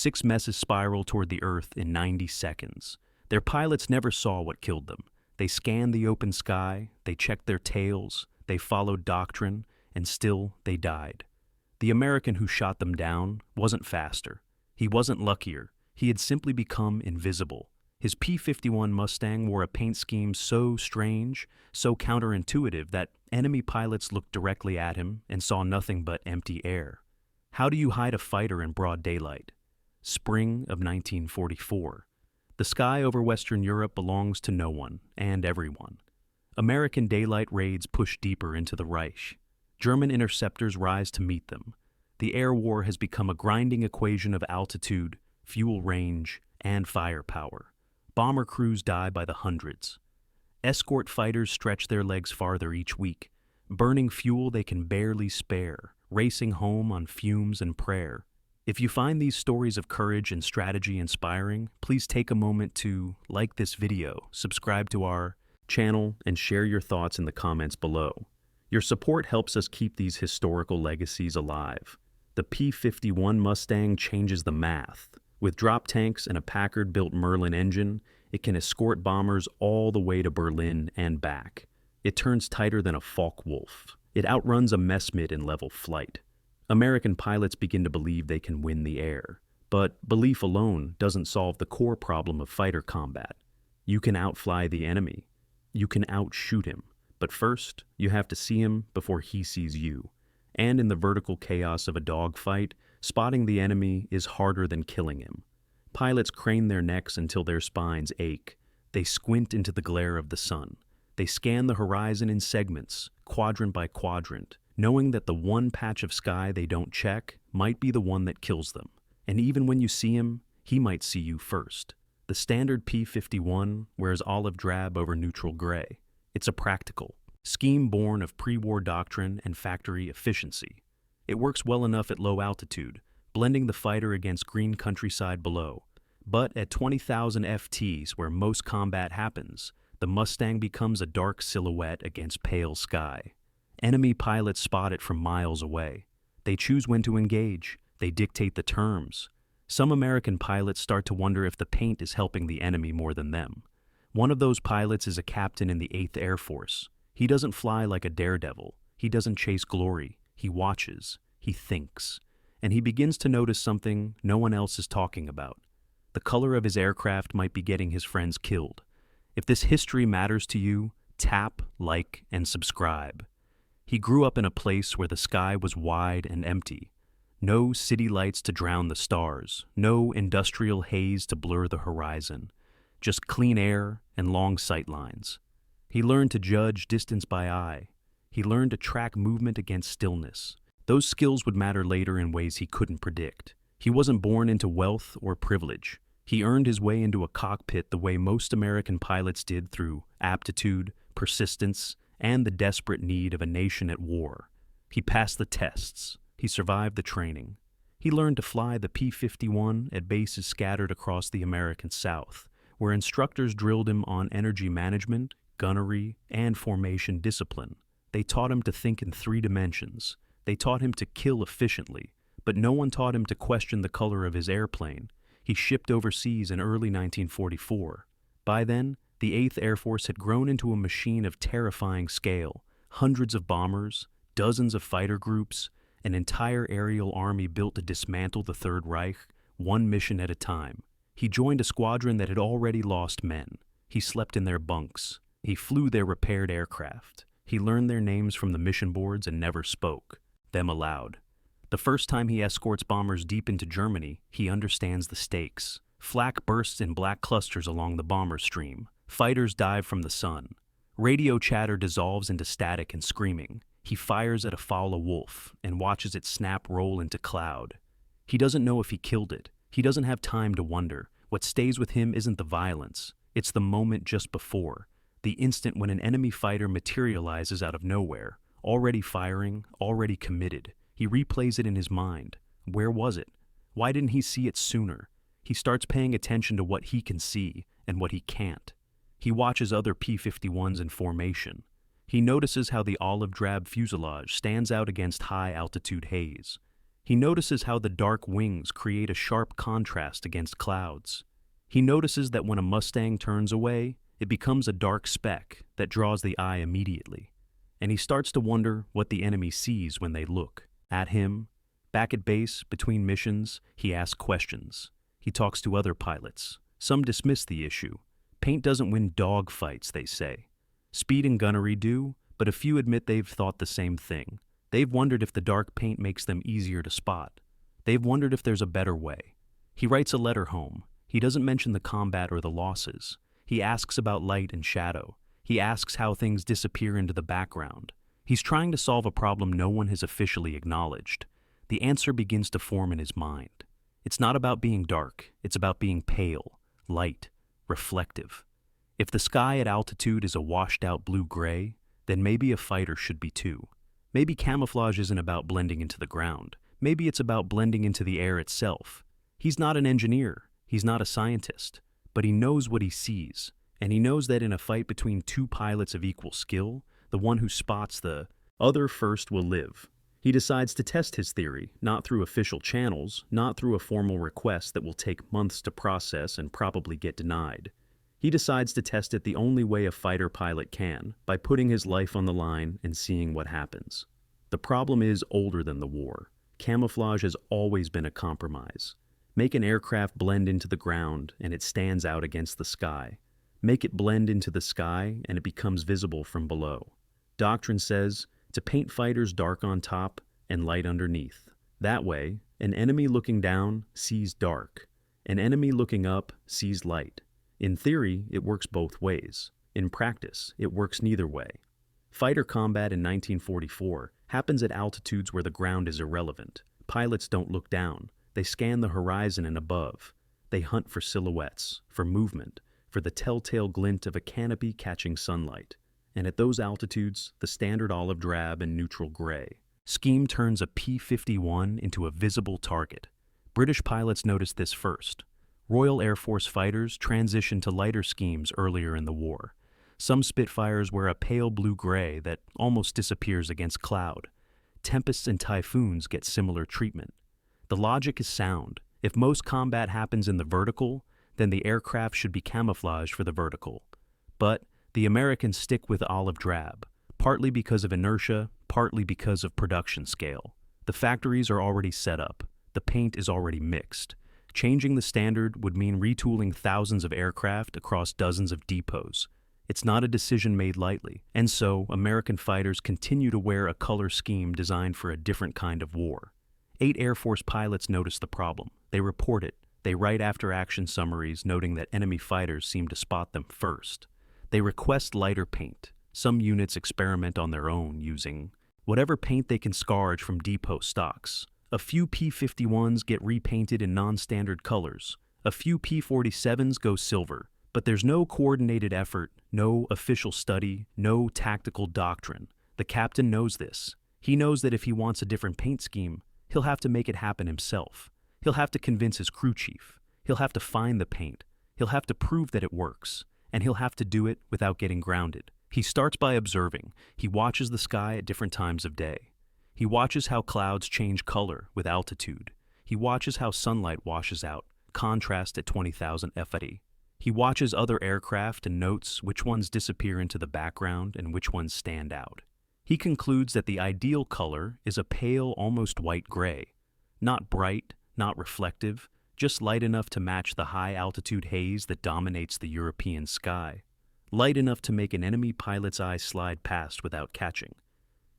6 messes spiral toward the Earth in 90 seconds. Their pilots never saw what killed them. They scanned the open sky, they checked their tails, they followed doctrine, and still they died. The American who shot them down wasn't faster. He wasn't luckier. He had simply become invisible. His P-51 Mustang wore a paint scheme so strange, so counterintuitive that enemy pilots looked directly at him and saw nothing but empty air. How do you hide a fighter in broad daylight? Spring of 1944. The sky over Western Europe belongs to no one and everyone. American daylight raids push deeper into the Reich. German interceptors rise to meet them. The air war has become a grinding equation of altitude, fuel range, and firepower. Bomber crews die by the hundreds. Escort fighters stretch their legs farther each week, burning fuel they can barely spare, racing home on fumes and prayer. If you find these stories of courage and strategy inspiring, please take a moment to like this video, subscribe to our channel, and share your thoughts in the comments below. Your support helps us keep these historical legacies alive. The P-51 Mustang changes the math. With drop tanks and a Packard-built Merlin engine, it can escort bombers all the way to Berlin and back. It turns tighter than a Focke-Wulf. It outruns a Messmit in level flight. American pilots begin to believe they can win the air. But belief alone doesn't solve the core problem of fighter combat. You can outfly the enemy. You can outshoot him. But first, you have to see him before he sees you. And in the vertical chaos of a dogfight, spotting the enemy is harder than killing him. Pilots crane their necks until their spines ache. They squint into the glare of the sun. They scan the horizon in segments, quadrant by quadrant, knowing that the one patch of sky they don't check might be the one that kills them. And even when you see him, he might see you first. The standard P-51 wears olive drab over neutral gray. It's a practical scheme born of pre-war doctrine and factory efficiency. It works well enough at low altitude, blending the fighter against green countryside below. But at 20,000 FTs, where most combat happens, the Mustang becomes a dark silhouette against pale sky. Enemy pilots spot it from miles away. They choose when to engage. They dictate the terms. Some American pilots start to wonder if the paint is helping the enemy more than them. One of those pilots is a captain in the 8th Air Force. He doesn't fly like a daredevil. He doesn't chase glory. He watches. He thinks. And he begins to notice something no one else is talking about. The color of his aircraft might be getting his friends killed. If this history matters to you, tap, like, and subscribe. He grew up in a place where the sky was wide and empty. No city lights to drown the stars. No industrial haze to blur the horizon. Just clean air and long sight lines. He learned to judge distance by eye. He learned to track movement against stillness. Those skills would matter later in ways he couldn't predict. He wasn't born into wealth or privilege. He earned his way into a cockpit the way most American pilots did, through aptitude, persistence, and the desperate need of a nation at war. He passed the tests. He survived the training. He learned to fly the P-51 at bases scattered across the American South, where instructors drilled him on energy management, gunnery, and formation discipline. They taught him to think in 3 dimensions. They taught him to kill efficiently, but no one taught him to question the color of his airplane. He shipped overseas in early 1944. By then, the 8th Air Force had grown into a machine of terrifying scale. Hundreds of bombers, dozens of fighter groups, an entire aerial army built to dismantle the Third Reich, one mission at a time. He joined a squadron that had already lost men. He slept in their bunks. He flew their repaired aircraft. He learned their names from the mission boards and never spoke them aloud. The first time he escorts bombers deep into Germany, he understands the stakes. Flak bursts in black clusters along the bomber stream. Fighters dive from the sun. Radio chatter dissolves into static and screaming. He fires at a Focke-Wulf and watches it snap roll into cloud. He doesn't know if he killed it. He doesn't have time to wonder. What stays with him isn't the violence. It's the moment just before. The instant when an enemy fighter materializes out of nowhere, already firing, already committed. He replays it in his mind. Where was it? Why didn't he see it sooner? He starts paying attention to what he can see and what he can't. He watches other P-51s in formation. He notices how the olive drab fuselage stands out against high-altitude haze. He notices how the dark wings create a sharp contrast against clouds. He notices that when a Mustang turns away, it becomes a dark speck that draws the eye immediately. And he starts to wonder what the enemy sees when they look at him. Back at base, between missions, he asks questions. He talks to other pilots. Some dismiss the issue. Paint doesn't win dog fights, they say. Speed and gunnery do, but a few admit they've thought the same thing. They've wondered if the dark paint makes them easier to spot. They've wondered if there's a better way. He writes a letter home. He doesn't mention the combat or the losses. He asks about light and shadow. He asks how things disappear into the background. He's trying to solve a problem no one has officially acknowledged. The answer begins to form in his mind. It's not about being dark. It's about being pale, light, reflective. If the sky at altitude is a washed-out blue-gray, then maybe a fighter should be too. Maybe camouflage isn't about blending into the ground. Maybe it's about blending into the air itself. He's not an engineer. He's not a scientist. But he knows what he sees. And he knows that in a fight between two pilots of equal skill, the one who spots the other first will live. He decides to test his theory, not through official channels, not through a formal request that will take months to process and probably get denied. He decides to test it the only way a fighter pilot can, by putting his life on the line and seeing what happens. The problem is older than the war. Camouflage has always been a compromise. Make an aircraft blend into the ground and it stands out against the sky. Make it blend into the sky and it becomes visible from below. Doctrine says to paint fighters dark on top and light underneath. That way, an enemy looking down sees dark. An enemy looking up sees light. In theory, it works both ways. In practice, it works neither way. Fighter combat in 1944 happens at altitudes where the ground is irrelevant. Pilots don't look down. They scan the horizon and above. They hunt for silhouettes, for movement, for the telltale glint of a canopy catching sunlight. And at those altitudes, the standard olive drab and neutral gray. Scheme turns a P-51 into a visible target. British pilots noticed this first. Royal Air Force fighters transitioned to lighter schemes earlier in the war. Some Spitfires wear a pale blue-gray that almost disappears against cloud. Tempests and Typhoons get similar treatment. The logic is sound. If most combat happens in the vertical, then the aircraft should be camouflaged for the vertical. But the Americans stick with olive drab, partly because of inertia, partly because of production scale. The factories are already set up. The paint is already mixed. Changing the standard would mean retooling thousands of aircraft across dozens of depots. It's not a decision made lightly, and so American fighters continue to wear a color scheme designed for a different kind of war. 8 Air Force pilots notice the problem. They report it. They write after-action summaries noting that enemy fighters seem to spot them first. They request lighter paint. Some units experiment on their own using whatever paint they can scourge from depot stocks. A few P-51s get repainted in non-standard colors. A few P-47s go silver. But there's no coordinated effort, no official study, no tactical doctrine. The captain knows this. He knows that if he wants a different paint scheme, he'll have to make it happen himself. He'll have to convince his crew chief. He'll have to find the paint. He'll have to prove that it works. And he'll have to do it without getting grounded. He starts by observing. He watches the sky at different times of day. He watches how clouds change color with altitude. He watches how sunlight washes out, contrast at 20,000 FT. He watches other aircraft and notes which ones disappear into the background and which ones stand out. He concludes that the ideal color is a pale, almost white gray. Not bright, not reflective, just light enough to match the high-altitude haze that dominates the European sky. Light enough to make an enemy pilot's eye slide past without catching.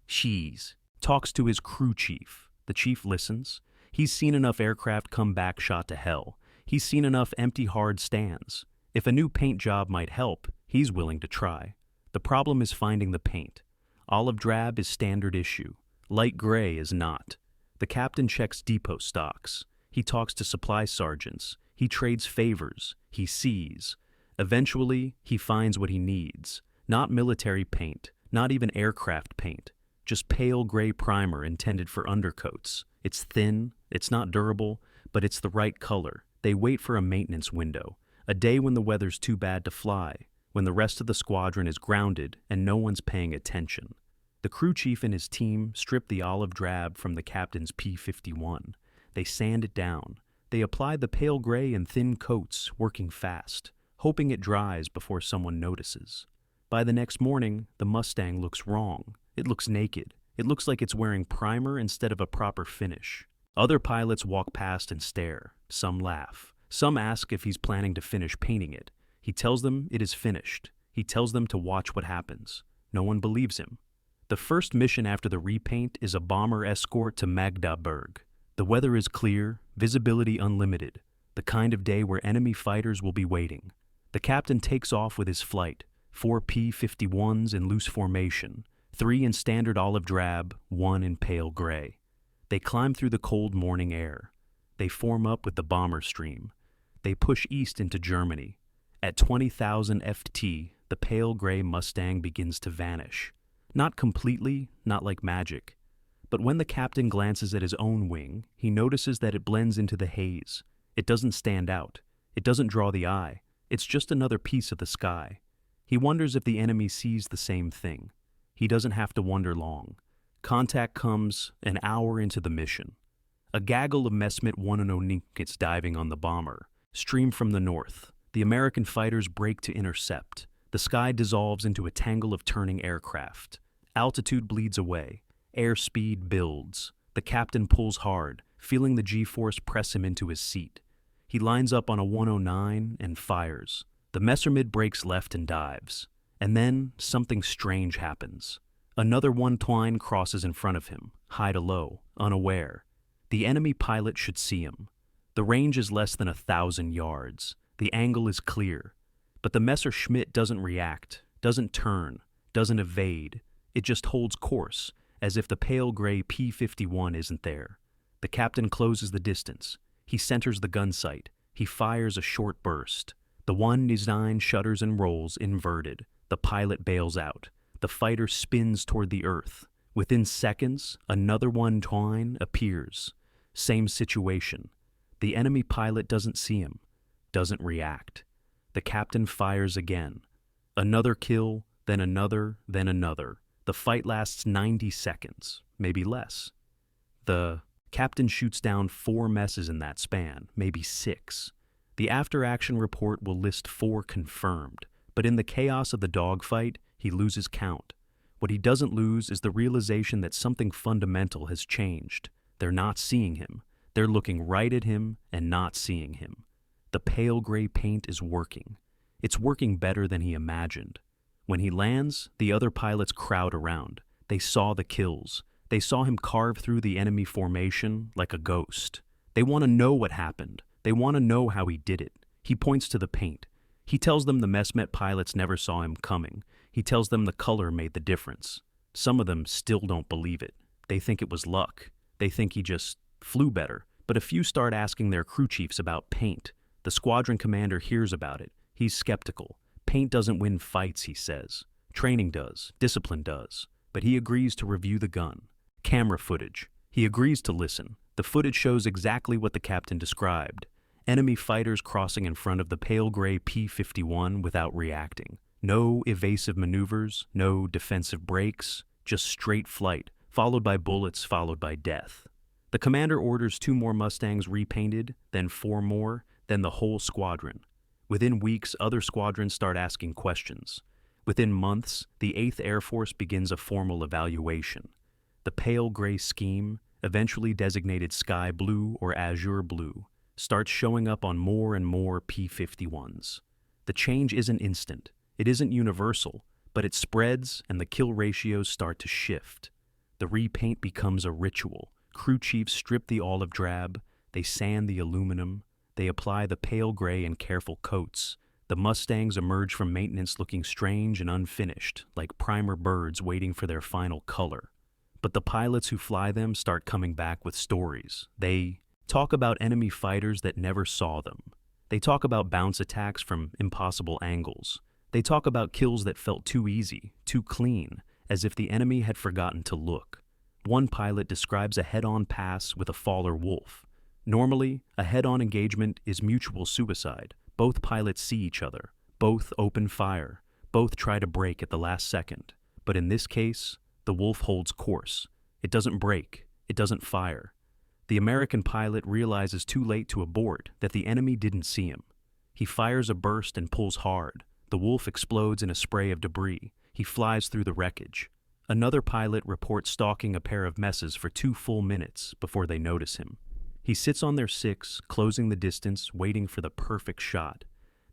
Shees talks to his crew chief. The chief listens. He's seen enough aircraft come back shot to hell. He's seen enough empty hard stands. If a new paint job might help, he's willing to try. The problem is finding the paint. Olive drab is standard issue. Light gray is not. The captain checks depot stocks. He talks to supply sergeants. He trades favors. He sees. Eventually, he finds what he needs. Not military paint, not even aircraft paint. Just pale gray primer intended for undercoats. It's thin, it's not durable, but it's the right color. They wait for a maintenance window, a day when the weather's too bad to fly, when the rest of the squadron is grounded and no one's paying attention. The crew chief and his team strip the olive drab from the captain's P-51. They sand it down. They apply the pale gray in thin coats, working fast, hoping it dries before someone notices. By the next morning, the Mustang looks wrong. It looks naked. It looks like it's wearing primer instead of a proper finish. Other pilots walk past and stare. Some laugh. Some ask if he's planning to finish painting it. He tells them it is finished. He tells them to watch what happens. No one believes him. The first mission after the repaint is a bomber escort to Magdaburg. The weather is clear, visibility unlimited, the kind of day where enemy fighters will be waiting. The captain takes off with his flight, 4 P-51s in loose formation, 3 in standard olive drab, 1 in pale gray. They climb through the cold morning air. They form up with the bomber stream. They push east into Germany. At 20,000 FT, the pale gray Mustang begins to vanish. Not completely, not like magic. But when the captain glances at his own wing, he notices that it blends into the haze. It doesn't stand out. It doesn't draw the eye. It's just another piece of the sky. He wonders if the enemy sees the same thing. He doesn't have to wonder long. Contact comes an hour into the mission. A gaggle of Mesmet 109 diving on the bomber stream from the north. The American fighters break to intercept. The sky dissolves into a tangle of turning aircraft. Altitude bleeds away. Airspeed builds. The captain pulls hard, feeling the G-force press him into his seat. He lines up on a 109 and fires. The Messerschmitt breaks left and dives. And then something strange happens. Another 109 crosses in front of him, high to low, unaware. The enemy pilot should see him. The range is less than 1,000 yards. The angle is clear. But the Messerschmitt doesn't react, doesn't turn, doesn't evade. It just holds course, as if the pale gray P-51 isn't there. The captain closes the distance. He centers the gun sight. He fires a short burst. The 109 shudders and rolls inverted. The pilot bails out. The fighter spins toward the earth. Within seconds, another 109 appears. Same situation. The enemy pilot doesn't see him, doesn't react. The captain fires again. Another kill, then another, then another. The fight lasts 90 seconds, maybe less. The captain shoots down 4 messes in that span, maybe 6. The after-action report will list 4 confirmed, but in the chaos of the dogfight, he loses count. What he doesn't lose is the realization that something fundamental has changed. They're not seeing him. They're looking right at him and not seeing him. The pale gray paint is working. It's working better than he imagined. When he lands, the other pilots crowd around. They saw the kills. They saw him carve through the enemy formation like a ghost. They want to know what happened. They want to know how he did it. He points to the paint. He tells them the Mesmet pilots never saw him coming. He tells them the color made the difference. Some of them still don't believe it. They think it was luck. They think he just flew better. But a few start asking their crew chiefs about paint. The squadron commander hears about it. He's skeptical. Paint doesn't win fights, he says. Training does. Discipline does. But he agrees to review the gun. Camera footage. He agrees to listen. The footage shows exactly what the captain described. Enemy fighters crossing in front of the pale gray P-51 without reacting. No evasive maneuvers, no defensive breaks, just straight flight, followed by bullets, followed by death. The commander orders 2 more Mustangs repainted, then 4 more, then the whole squadron. Within weeks, other squadrons start asking questions. Within months, the 8th Air Force begins a formal evaluation. The pale gray scheme, eventually designated sky blue or azure blue, starts showing up on more and more P-51s. The change isn't instant, it isn't universal, but it spreads and the kill ratios start to shift. The repaint becomes a ritual. Crew chiefs strip the olive drab, they sand the aluminum, they apply the pale gray in careful coats. The Mustangs emerge from maintenance looking strange and unfinished, like primer birds waiting for their final color. But the pilots who fly them start coming back with stories. They talk about enemy fighters that never saw them. They talk about bounce attacks from impossible angles. They talk about kills that felt too easy, too clean, as if the enemy had forgotten to look. One pilot describes a head-on pass with a faller wolf. Normally, a head-on engagement is mutual suicide. Both pilots see each other. Both open fire. Both try to break at the last second. But in this case, The Wolf holds course. It doesn't break. It doesn't fire. The American pilot realizes too late to abort that the enemy didn't see him. He fires a burst and pulls hard. The Wolf explodes in a spray of debris. He flies through the wreckage. Another pilot reports stalking a pair of messes for 2 full minutes before they notice him. He sits on their 6, closing the distance, waiting for the perfect shot.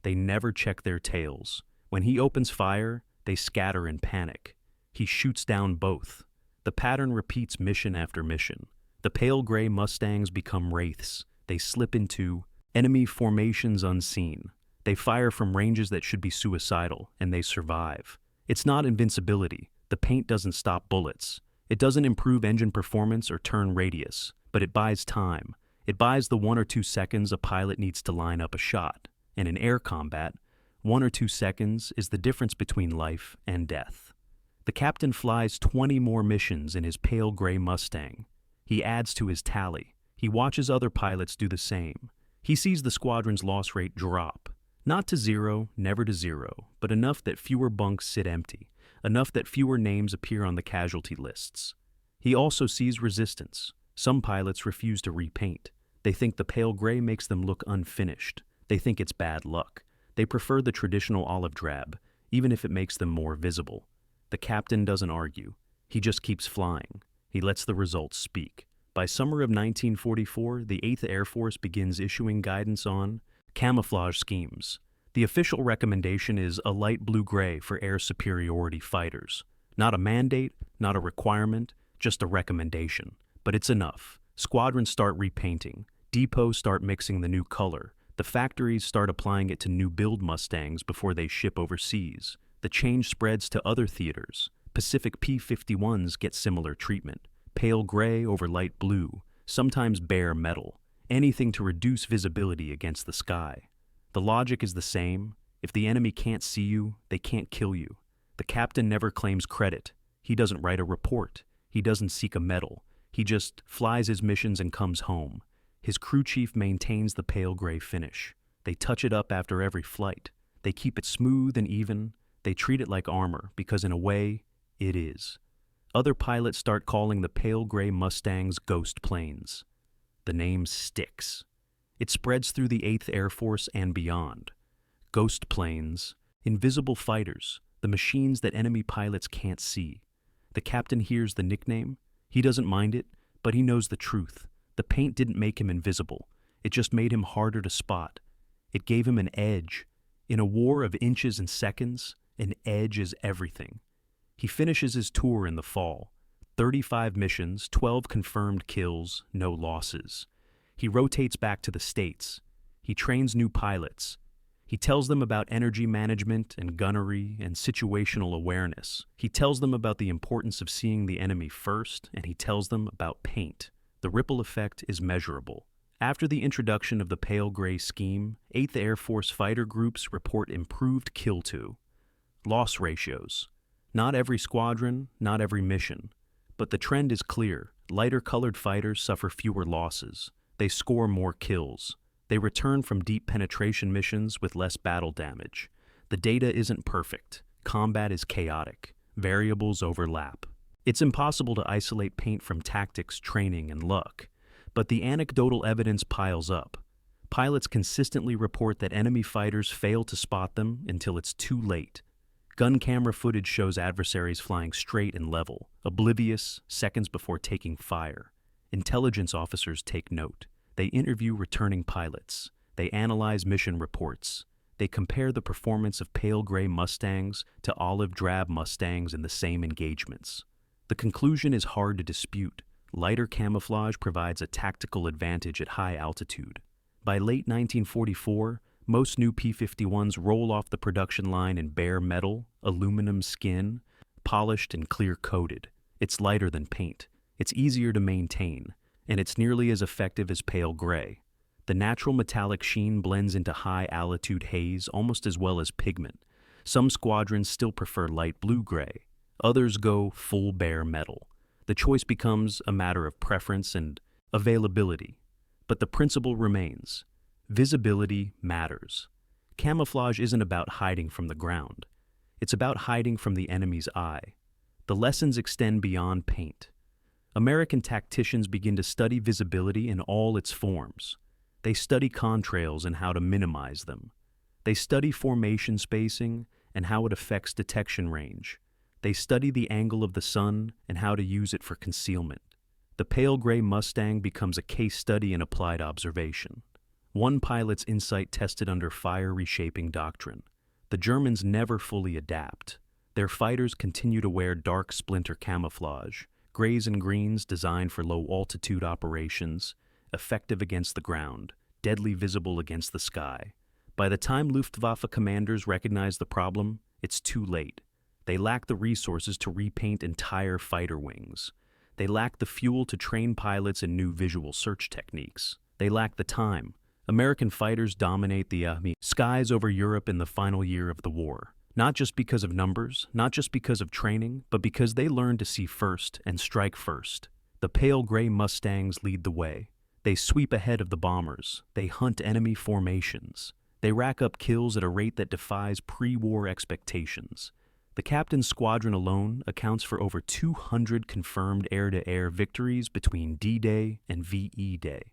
They never check their tails. When he opens fire, they scatter in panic. He shoots down both. The pattern repeats mission after mission. The pale gray Mustangs become wraiths. They slip into enemy formations unseen. They fire from ranges that should be suicidal, and they survive. It's not invincibility. The paint doesn't stop bullets. It doesn't improve engine performance or turn radius, but it buys time. It buys the 1 or 2 seconds a pilot needs to line up a shot. And in air combat, 1 or 2 seconds is the difference between life and death. The captain flies 20 more missions in his pale gray Mustang. He adds to his tally. He watches other pilots do the same. He sees the squadron's loss rate drop. Not to 0, never to 0, but enough that fewer bunks sit empty, enough that fewer names appear on the casualty lists. He also sees resistance. Some pilots refuse to repaint. They think the pale gray makes them look unfinished. They think it's bad luck. They prefer the traditional olive drab, even if it makes them more visible. The captain doesn't argue. He just keeps flying. He lets the results speak. By summer of 1944, the 8th Air Force begins issuing guidance on camouflage schemes. The official recommendation is a light blue-gray for air superiority fighters. Not a mandate, not a requirement, just a recommendation. But it's enough. Squadrons start repainting. Depots start mixing the new color. The factories start applying it to new build Mustangs before they ship overseas. The change spreads to other theaters. Pacific P-51s get similar treatment. Pale gray over light blue, sometimes bare metal. Anything to reduce visibility against the sky. The logic is the same. If the enemy can't see you, they can't kill you. The captain never claims credit. He doesn't write a report. He doesn't seek a medal. He just flies his missions and comes home. His crew chief maintains the pale gray finish. They touch it up after every flight. They keep it smooth and even. They treat it like armor because in a way, it is. Other pilots start calling the pale gray Mustangs ghost planes. The name sticks. It spreads through the 8th Air Force and beyond. Ghost planes, invisible fighters, the machines that enemy pilots can't see. The captain hears the nickname. He doesn't mind it, but he knows the truth. The paint didn't make him invisible. It just made him harder to spot. It gave him an edge. In a war of inches and seconds, an edge is everything. He finishes his tour in the fall. 35 missions, 12 confirmed kills, no losses. He rotates back to the States. He trains new pilots. He tells them about energy management and gunnery and situational awareness. He tells them about the importance of seeing the enemy first, and he tells them about paint. The ripple effect is measurable. After the introduction of the pale gray scheme, 8th Air Force fighter groups report improved kill-to. Loss ratios. Not every squadron, not every mission. But the trend is clear. Lighter-colored fighters suffer fewer losses. They score more kills. They return from deep penetration missions with less battle damage. The data isn't perfect. Combat is chaotic. Variables overlap. It's impossible to isolate paint from tactics, training, and luck. But the anecdotal evidence piles up. Pilots consistently report that enemy fighters fail to spot them until it's too late. Gun camera footage shows adversaries flying straight and level, oblivious, seconds before taking fire. Intelligence officers take note. They interview returning pilots. They analyze mission reports. They compare the performance of pale gray Mustangs to olive drab Mustangs in the same engagements. The conclusion is hard to dispute. Lighter camouflage provides a tactical advantage at high altitude. By late 1944, most new P-51s roll off the production line in bare metal, aluminum skin, polished and clear-coated. It's lighter than paint. It's easier to maintain, and it's nearly as effective as pale gray. The natural metallic sheen blends into high-altitude haze almost as well as pigment. Some squadrons still prefer light blue-gray. Others go full bare metal. The choice becomes a matter of preference and availability. But the principle remains. Visibility matters. Camouflage isn't about hiding from the ground. It's about hiding from the enemy's eye. The lessons extend beyond paint. American tacticians begin to study visibility in all its forms. They study contrails and how to minimize them. They study formation spacing and how it affects detection range. They study the angle of the sun and how to use it for concealment. The pale gray Mustang becomes a case study in applied observation. One pilot's insight tested under fire reshaping doctrine. The Germans never fully adapt. Their fighters continue to wear dark splinter camouflage, grays and greens designed for low-altitude operations, effective against the ground, deadly visible against the sky. By the time Luftwaffe commanders recognize the problem, it's too late. They lack the resources to repaint entire fighter wings. They lack the fuel to train pilots in new visual search techniques. They lack the time. American fighters dominate the skies over Europe in the final year of the war. Not just because of numbers, not just because of training, but because they learned to see first and strike first. The pale gray Mustangs lead the way. They sweep ahead of the bombers. They hunt enemy formations. They rack up kills at a rate that defies pre-war expectations. The captain's squadron alone accounts for over 200 confirmed air-to-air victories between D-Day and VE Day.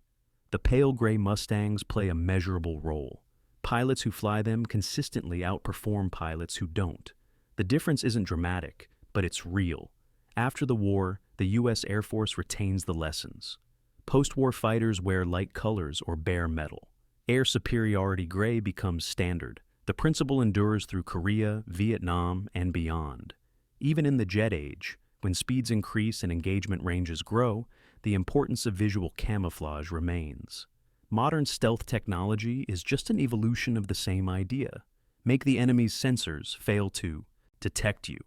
The pale gray Mustangs play a measurable role. Pilots who fly them consistently outperform pilots who don't. The difference isn't dramatic, but it's real. After the war, the U.S. Air Force retains the lessons. Post-war fighters wear light colors or bare metal. Air superiority gray becomes standard. The principle endures through Korea, Vietnam, and beyond. Even in the jet age, when speeds increase and engagement ranges grow, the importance of visual camouflage remains. Modern stealth technology is just an evolution of the same idea. Make the enemy's sensors fail to detect you.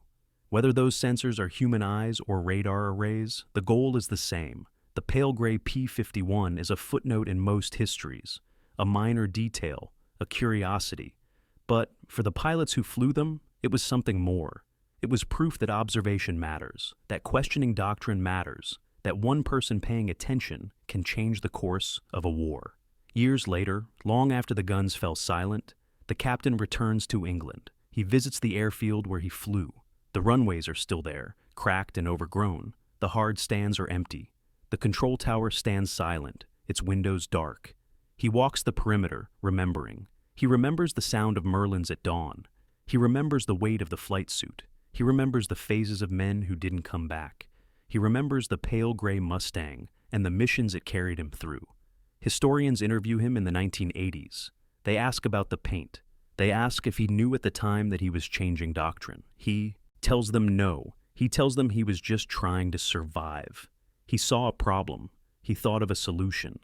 Whether those sensors are human eyes or radar arrays, the goal is the same. The pale gray P-51 is a footnote in most histories, a minor detail, a curiosity. But for the pilots who flew them, it was something more. It was proof that observation matters, that questioning doctrine matters, that one person paying attention can change the course of a war. Years later, long after the guns fell silent, the captain returns to England. He visits the airfield where he flew. The runways are still there, cracked and overgrown. The hard stands are empty. The control tower stands silent, its windows dark. He walks the perimeter, remembering. He remembers the sound of Merlins at dawn. He remembers the weight of the flight suit. He remembers the phases of men who didn't come back. He remembers the pale gray Mustang and the missions it carried him through. Historians interview him in the 1980s. They ask about the paint. They ask if he knew at the time that he was changing doctrine. He tells them no. He tells them he was just trying to survive. He saw a problem. He thought of a solution.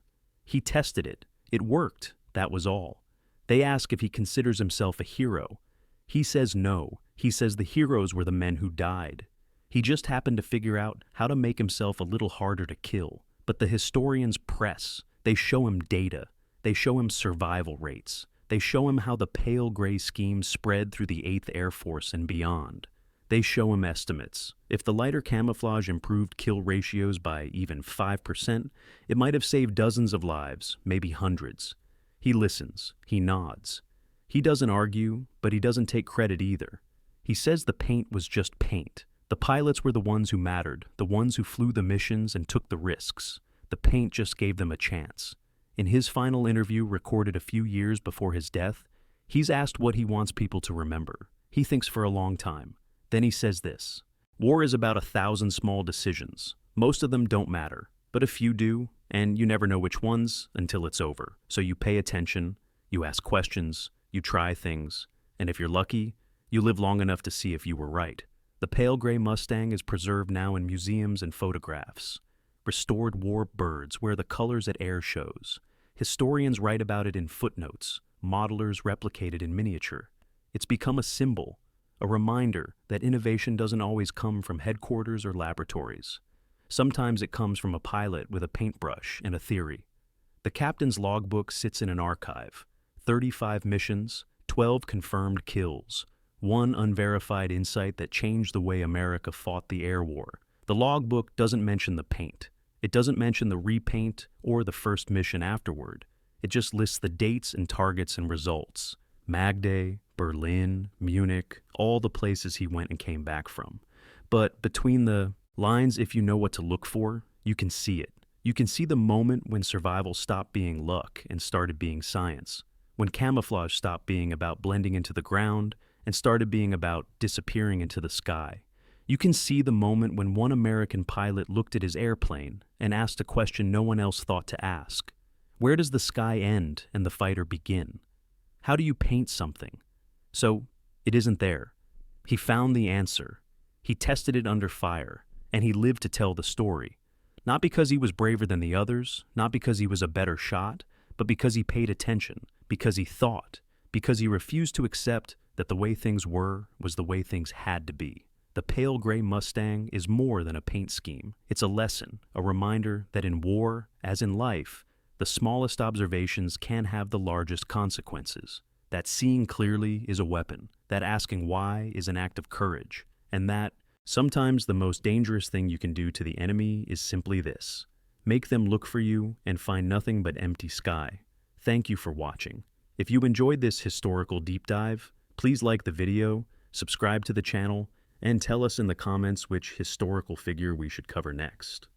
He tested it. It worked. That was all. They ask if he considers himself a hero. He says no. He says the heroes were the men who died. He just happened to figure out how to make himself a little harder to kill. But the historians press. They show him data. They show him survival rates. They show him how the pale gray scheme spread through the 8th Air Force and beyond. They show him estimates. If the lighter camouflage improved kill ratios by even 5%, it might have saved dozens of lives, maybe hundreds. He listens. He nods. He doesn't argue, but he doesn't take credit either. He says the paint was just paint. The pilots were the ones who mattered, the ones who flew the missions and took the risks. The paint just gave them a chance. In his final interview recorded a few years before his death, he's asked what he wants people to remember. He thinks for a long time. Then he says this: "War is about 1,000 small decisions. Most of them don't matter, but a few do, and you never know which ones until it's over. So you pay attention, you ask questions, you try things, and if you're lucky, you live long enough to see if you were right." The pale gray Mustang is preserved now in museums and photographs. Restored war birds wear the colors at air shows. Historians write about it in footnotes. Modelers replicate it in miniature. It's become a symbol, a reminder that innovation doesn't always come from headquarters or laboratories. Sometimes it comes from a pilot with a paintbrush and a theory. The captain's logbook sits in an archive. 35 missions, 12 confirmed kills, one unverified insight that changed the way America fought the air war. The logbook doesn't mention the paint. It doesn't mention the repaint or the first mission afterward. It just lists the dates and targets and results. Mag Day, Berlin, Munich, all the places he went and came back from. But between the lines, if you know what to look for, you can see it. You can see the moment when survival stopped being luck and started being science, when camouflage stopped being about blending into the ground and started being about disappearing into the sky. You can see the moment when one American pilot looked at his airplane and asked a question no one else thought to ask. Where does the sky end and the fighter begin? How do you paint something? So, it isn't there. He found the answer. He tested it under fire, and he lived to tell the story. Not because he was braver than the others, not because he was a better shot, but because he paid attention, because he thought, because he refused to accept that the way things were was the way things had to be. The pale gray Mustang is more than a paint scheme. It's a lesson, a reminder that in war, as in life, the smallest observations can have the largest consequences. That seeing clearly is a weapon, that asking why is an act of courage, and that sometimes the most dangerous thing you can do to the enemy is simply this: make them look for you and find nothing but empty sky. Thank you for watching. If you enjoyed this historical deep dive, please like the video, subscribe to the channel, and tell us in the comments which historical figure we should cover next.